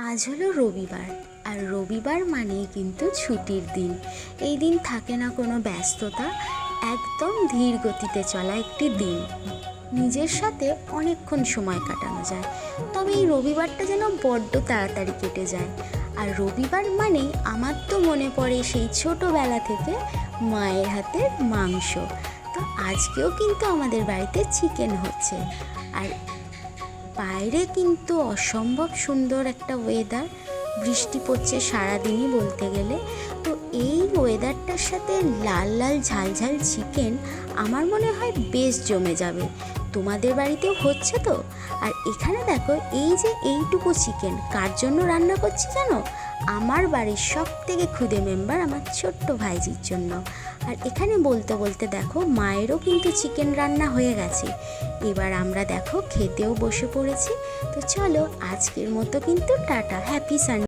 আজ হলো রবিবার, আর রবিবার মানেই কিন্তু ছুটির দিন। এই দিন থাকে না কোনো ব্যস্ততা, একদম ধীর গতিতে চলা একটি দিন। নিজের সাথে অনেকক্ষণ সময় কাটানো যায়। তবে এই রবিবারটা যেন বড্ড তাড়াতাড়ি কেটে যায়। আর রবিবার মানেই আমার তো মনে পড়ে সেই ছোটোবেলা থেকে মায়ের হাতের মাংস। তো আজকেও কিন্তু আমাদের বাড়িতে চিকেন হচ্ছে। আর বাইরে কিন্তু অসম্ভব সুন্দর একটা ওয়েদার, বৃষ্টি পড়ছে সারাদিনই বলতে গেলে। তো এই ওয়েদারটার সাথে লাল লাল ঝাল ঝাল চিকেন আমার মনে হয় বেশ জমে যাবে। তোমাদের বাড়িতেও হচ্ছে তো? আর এখানে দেখো, এই যে এইটুকু চিকেন কার জন্য রান্না করছি জানো? আমার বাড়ির সব থেকে ক্ষুদে মেম্বার, আমার ছোট্ট ভাইজির জন্য। আর এখানে বলতে বলতে দেখো মায়েরও কিন্তু চিকেন রান্না হয়ে গেছে। এবার আমরা দেখো খেতেও বসে পড়েছি। তো চলো, আজকের মতো কিন্তু টাটা, হ্যাপি সানডে।